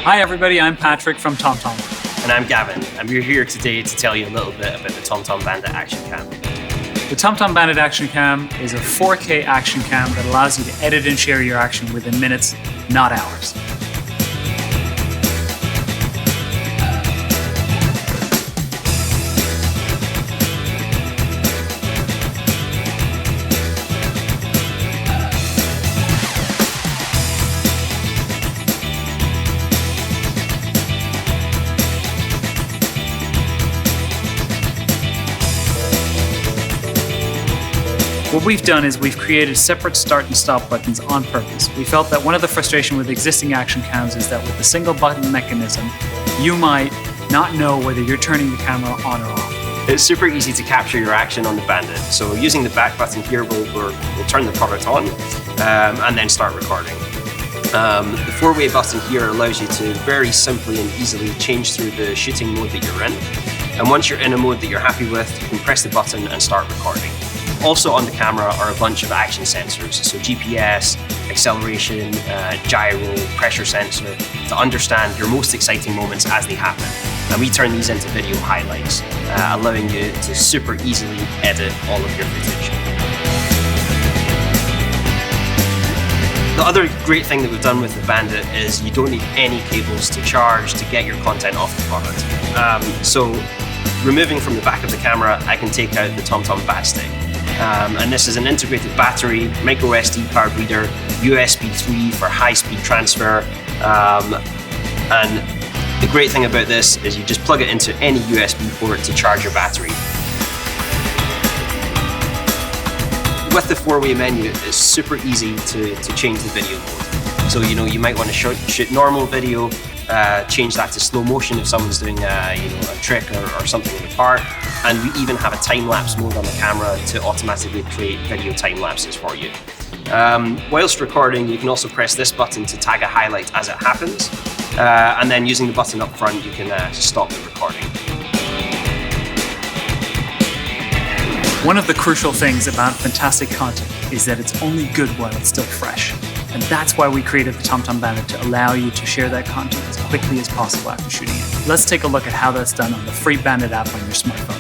Hi everybody, I'm Patrick from TomTom. And I'm Gavin, and we're here today to tell you a little bit about the TomTom Bandit Action Cam. The TomTom Bandit Action Cam is a 4K action cam that allows you to edit and share your action within minutes, not hours. What we've done is we've created separate start and stop buttons on purpose. We felt that one of the frustration with existing action cams is that with the single button mechanism, you might not know whether you're turning the camera on or off. It's super easy to capture your action on the Bandit. So using the back button here, we'll turn the product on and then start recording. The four-way button here allows you to very simply and easily change through the shooting mode that you're in. And once you're in a mode that you're happy with, you can press the button and start recording. Also on the camera are a bunch of action sensors, so GPS, acceleration, gyro, pressure sensor, to understand your most exciting moments as they happen. And we turn these into video highlights, allowing you to super easily edit all of your footage. The other great thing that we've done with the Bandit is you don't need any cables to charge to get your content off the product. So removing from the back of the camera, I can take out the TomTom Bat Stick. And this is an integrated battery, micro SD card reader, USB 3 for high-speed transfer. And the great thing about this is you just plug it into any USB port to charge your battery. With the four-way menu, it's super easy to change the video mode. So you might want to shoot normal video, change that to slow motion if someone's doing a trick or something in the park. And we even have a time-lapse mode on the camera to automatically create video time-lapses for you. Whilst recording, you can also press this button to tag a highlight as it happens. And then using the button up front, you can stop the recording. One of the crucial things about fantastic content is that it's only good while it's still fresh. And that's why we created the TomTom Bandit, to allow you to share that content as quickly as possible after shooting it. Let's take a look at how that's done on the free Bandit app on your smartphone.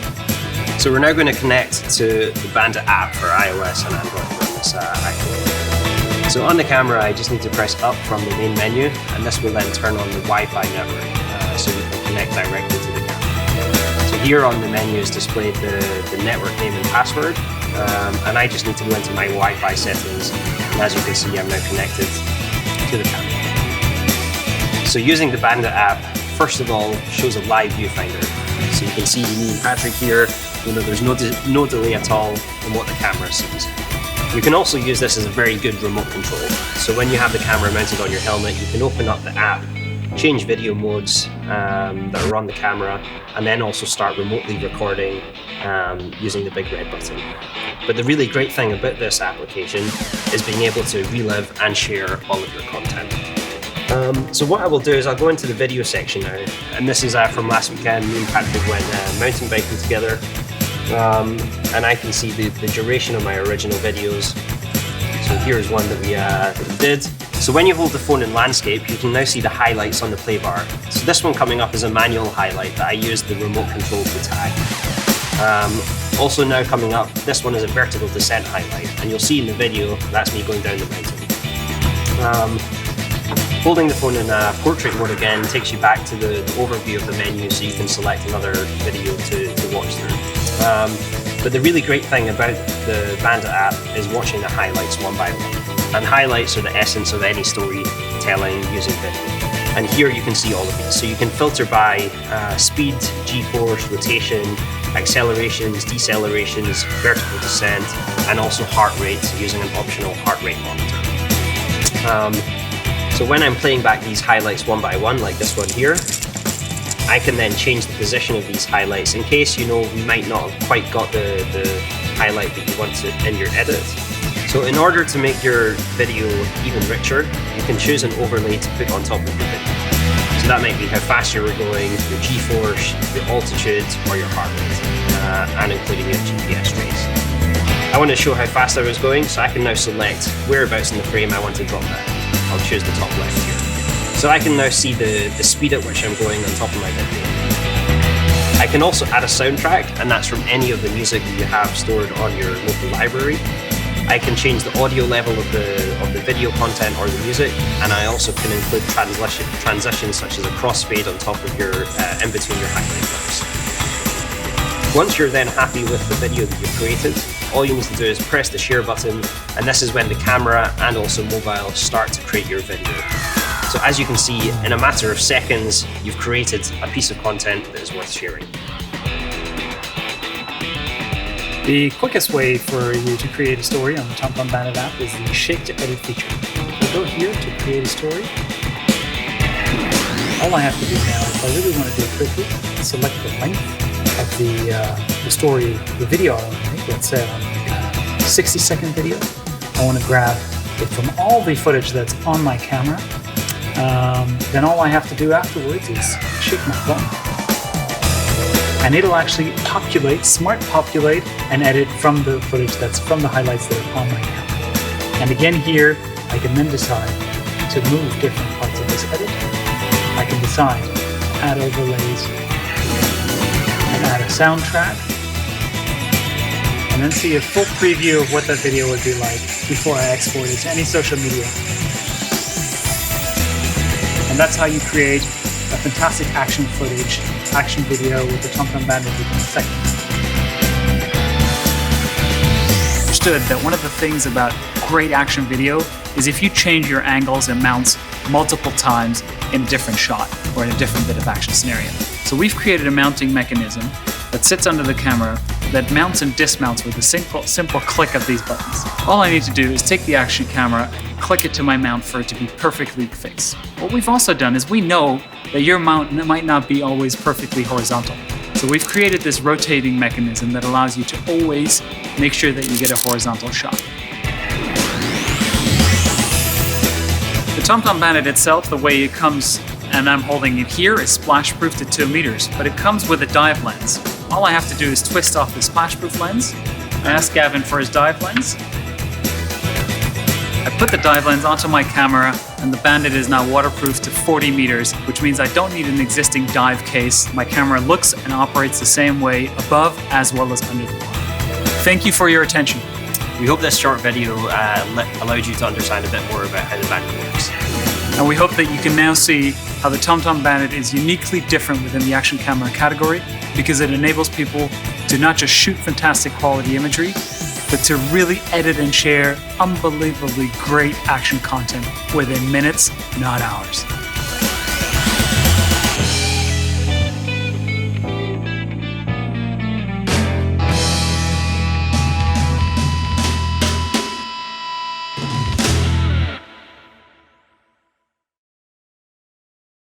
So we're now going to connect to the Bandit app for iOS and Android on this iPhone. So on the camera, I just need to press up from the main menu, and this will then turn on the Wi-Fi network, so we can connect directly to the camera. So here on the menu is displayed the network name and password, and I just need to go into my Wi-Fi settings. And as you can see, I'm now connected to the camera. So using the Bandit app, first of all, shows a live viewfinder. So you can see me and Patrick here. There's no delay at all in what the camera sees. You can also use this as a very good remote control. So when you have the camera mounted on your helmet, you can open up the app, change video modes that are on the camera, and then also start remotely recording using the big red button. But the really great thing about this application is being able to relive and share all of your content. So what I will do is I'll go into the video section now, and this is from last weekend. Me and Patrick went mountain biking together, and I can see the duration of my original videos. So here's one that we did. So when you hold the phone in landscape, you can now see the highlights on the play bar. So this one coming up is a manual highlight that I used the remote control to tag. Also now coming up, this one is a vertical descent highlight, and you'll see in the video that's me going down the mountain. Holding the phone in portrait mode again takes you back to the overview of the menu, so you can select another video to watch through. But the really great thing about the Bandit app is watching the highlights one by one. And highlights are the essence of any storytelling using video. And here you can see all of these. So you can filter by speed, G-force, rotation, accelerations, decelerations, vertical descent, and also heart rate using an optional heart rate monitor. So when I'm playing back these highlights one by one, like this one here, I can then change the position of these highlights in case we might not have quite got the highlight that you want in your edit. So in order to make your video even richer, you can choose an overlay to put on top of your video. So that might be how fast you're going, your G-force, your altitude, or your heart rate, and including your GPS trace. I want to show how fast I was going, so I can now select whereabouts in the frame I want to drop that. I'll choose the top left here. So I can now see the speed at which I'm going on top of my video. I can also add a soundtrack, and that's from any of the music that you have stored on your local library. I can change the audio level of the video content or the music, and I also can include transitions such as a crossfade on top of your in between your highlight clips. Once you're then happy with the video that you've created, all you need to do is press the share button, and this is when the camera and also mobile start to create your video. So as you can see, in a matter of seconds, you've created a piece of content that is worth sharing. The quickest way for you to create a story on the TomTom Bandit app is the Shake to Edit feature. If I go here to create a story, all I have to do now, if I really want to do it quickly, select the length of the story, the video I want to make. Let's say I want to make a 60-second video. I want to grab it from all the footage that's on my camera. Then all I have to do afterwards is shake my phone. And it'll actually smart populate and edit from the footage that's from the highlights that are on my camera. And again here, I can then decide to move different parts of this edit. I can decide to add overlays, and add a soundtrack, and then see a full preview of what that video would be like before I export it to any social media. And that's how you create a fantastic action video with the TomTom Bandit within seconds. Understood that one of the things about great action video is if you change your angles and mounts multiple times in a different shot or in a different bit of action scenario. So we've created a mounting mechanism that sits under the camera that mounts and dismounts with a simple click of these buttons. All I need to do is take the action camera and click it to my mount for it to be perfectly fixed. What we've also done is we know that your mount might not be always perfectly horizontal. So we've created this rotating mechanism that allows you to always make sure that you get a horizontal shot. The TomTom Bandit itself, the way it comes, and I'm holding it here, is splash-proof to 2 meters, but it comes with a dive lens. All I have to do is twist off the splash-proof lens. I ask Gavin for his dive lens. I put the dive lens onto my camera, and the Bandit is now waterproof to 40 meters, which means I don't need an existing dive case. My camera looks and operates the same way above as well as under the water. Thank you for your attention. We hope this short video allowed you to understand a bit more about how the Bandit works. And we hope that you can now see how the TomTom Bandit is uniquely different within the action camera category, because it enables people to not just shoot fantastic quality imagery, but to really edit and share unbelievably great action content within minutes, not hours.